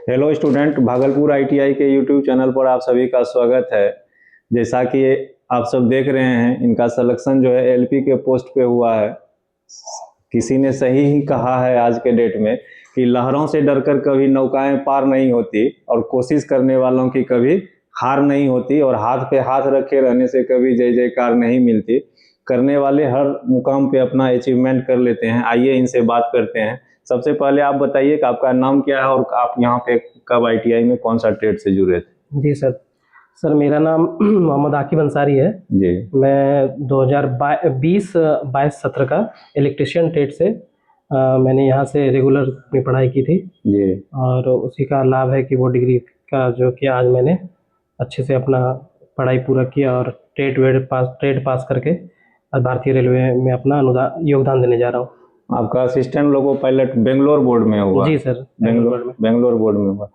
Hello student, Bhagalpur ITI के YouTube channel पर आप सभी का स्वागत है। जैसा कि आप सब देख रहे हैं, इनका सिलेक्शन जो है एलपी के पोस्ट पे हुआ है। किसी ने सही ही कहा है आज के डेट में कि लहरों से डरकर कभी नौकाएं पार नहीं होती और कोशिश करने वालों की कभी हार नहीं होती और हाथ पे हाथ रखे रहने से कभी जय जयकार नहीं मिलती। करने वाले हर मुकाम पे अपना अचीवमेंट कर लेते हैं। आइए इनसे बात करते हैं। सबसे पहले आप बताइए कि आपका नाम क्या है और आप यहाँ पे कब आईटीआई में कौन सा ट्रेड से जुड़े थे? जी सर मेरा नाम मोहम्मद आकिब अंसारी है जी। मैं 2020-22 सत्र का इलेक्ट्रिशियन ट्रेड से मैंने यहाँ से रेगुलर अपनी पढ़ाई की थी जी। और उसी का लाभ है कि वो डिग्री का जो कि आज मैंने अच्छे से अपना पढ़ाई पूरा किया और ट्रेड पास करके भारतीय रेलवे में अपना योगदान देने जा रहा हूँ। आपका assistant loco pilot Bangalore board में हुआ? जी सर, बेंगलोर बोर्ड में हुआ।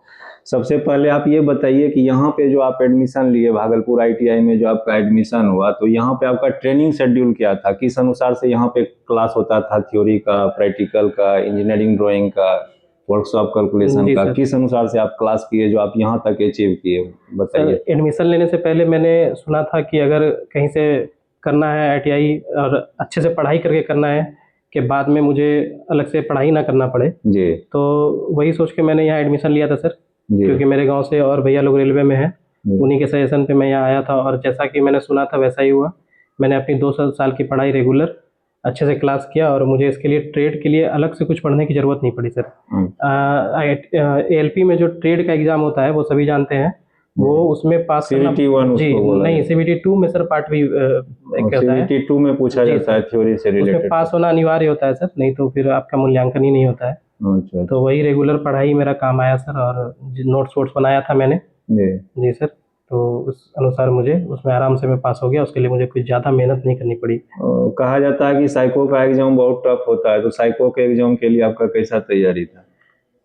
सबसे पहले आप ये बताइए कि यहाँ पे जो आप एडमिशन लिए भागलपुर आईटीआई में, जो आपका एडमिशन हुआ, तो यहाँ पे आपका ट्रेनिंग शेड्यूल क्या था? किस अनुसार से यहाँ पे क्लास होता था? थ्योरी का, प्रैक्टिकल का, इंजीनियरिंग ड्राइंग का, वर्कशॉप कैलकुलेशन का, किस अनुसार से आप क्लास किए जो आप यहाँ तक अचीव किए, बताइए। एडमिशन लेने से पहले मैंने सुना था कि अगर कहीं से करना है आईटीआई और अच्छे से पढ़ाई करके करना है कि बाद में मुझे अलग से पढ़ाई ना करना पड़े जी, तो वही सोच के मैंने यहाँ एडमिशन लिया था सर, क्योंकि मेरे गांव से और भैया लोग रेलवे में हैं, उन्हीं के सजेशन पे मैं यहाँ आया था और जैसा कि मैंने सुना था वैसा ही हुआ। मैंने अपनी 2 साल की पढ़ाई रेगुलर अच्छे से क्लास किया और मुझे इसके लिए ट्रेड के लिए अलग से कुछ पढ़ने की ज़रूरत नहीं पड़ी सर। एएलपी में जो ट्रेड का एग्ज़ाम होता है वो सभी जानते हैं, वो उसमें पास करना। जी नहीं, CBT 2 में सर पार्ट भी CBT 2 में पूछा जाता है थ्योरी से रिलेटेड, उसमें पास होना अनिवार्य होता है सर, नहीं तो फिर आपका मूल्यांकन ही नहीं होता है। अच्छा। तो वही रेगुलर पढ़ाई मेरा काम आया सर और नोट्स बनाया था मैंने। जी सर, तो उस अनुसार मुझे उसमें आराम से मैं पास हो गया। उसके लिए मुझे कुछ ज़्यादा मेहनत नहीं करनी पड़ी। कहा जाता है कि साइको का एग्जाम बहुत टफ होता है, तो साइको के एग्जाम के लिए आपका कैसा तैयारी था?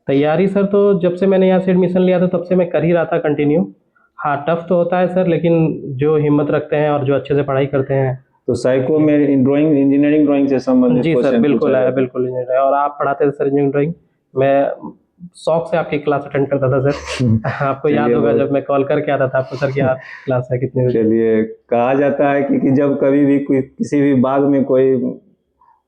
तैयारी सर तो जब से मैंने यहाँ से एडमिशन लिया था तब से मैं कर ही रहा था कंटिन्यू। हाँ, टफ तो होता है सर, लेकिन जो हिम्मत रखते हैं और जो अच्छे से पढ़ाई करते हैं। तो साइको में ड्राइंग, इंजीनियरिंग ड्राइंग से संबंधित? जी सर, बिल्कुल है, बिल्कुल इंजीनियर है। और आप पढ़ाते थे सर इंजीनियरिंग ड्राइंग? मैं शौक से आपकी क्लास अटेंड करता था सर। आपको याद होगा जब मैं कॉल करके आता था आपको, सर क्या क्लास है, कितने बजे? चलिए, कहा जाता है कि जब कभी भी किसी भी बाग में कोई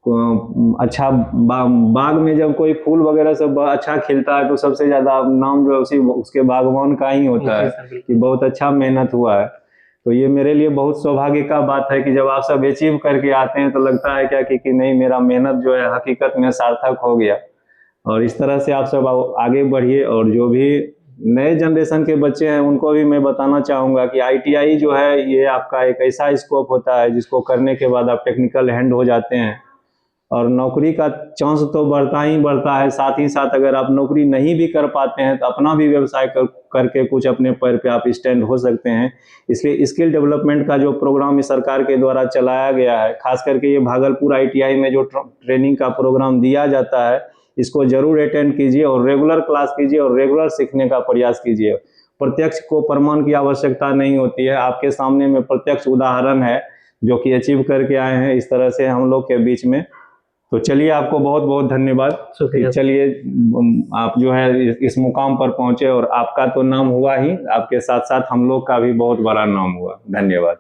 अच्छा बाग में जब कोई फूल वगैरह सब अच्छा खिलता है तो सबसे ज्यादा नाम जो है उसके बागवान का ही होता है कि बहुत अच्छा मेहनत हुआ है। तो ये मेरे लिए बहुत सौभाग्य का बात है कि जब आप सब अचीव करके आते हैं तो लगता है क्या कि नहीं, मेरा मेहनत जो है हकीकत में सार्थक हो गया। और इस तरह से आप सब आगे बढ़िए। और जो भी नए जनरेशन के बच्चे हैं उनको भी मैं बताना चाहूँगा कि आईटीआई जो है ये आपका एक ऐसा स्कोप होता है जिसको करने के बाद आप टेक्निकल हैंड हो जाते हैं और नौकरी का चांस तो बढ़ता ही बढ़ता है। साथ ही साथ अगर आप नौकरी नहीं भी कर पाते हैं तो अपना भी व्यवसाय करके कुछ अपने पैर पे आप स्टैंड हो सकते हैं। इसलिए स्किल डेवलपमेंट का जो प्रोग्राम सरकार के द्वारा चलाया गया है, खास करके ये भागलपुर आईटीआई में जो ट्रेनिंग का प्रोग्राम दिया जाता है, इसको जरूर अटेंड कीजिए और रेगुलर क्लास कीजिए और रेगुलर सीखने का प्रयास कीजिए। प्रत्यक्ष को प्रमाण की आवश्यकता नहीं होती है, आपके सामने में प्रत्यक्ष उदाहरण है जो कि अचीव करके आए हैं इस तरह से हम लोग के बीच में। तो चलिए, आपको बहुत बहुत धन्यवाद। चलिए, आप जो है इस मुकाम पर पहुंचे और आपका तो नाम हुआ ही, आपके साथ साथ हम लोग का भी बहुत बड़ा नाम हुआ। धन्यवाद।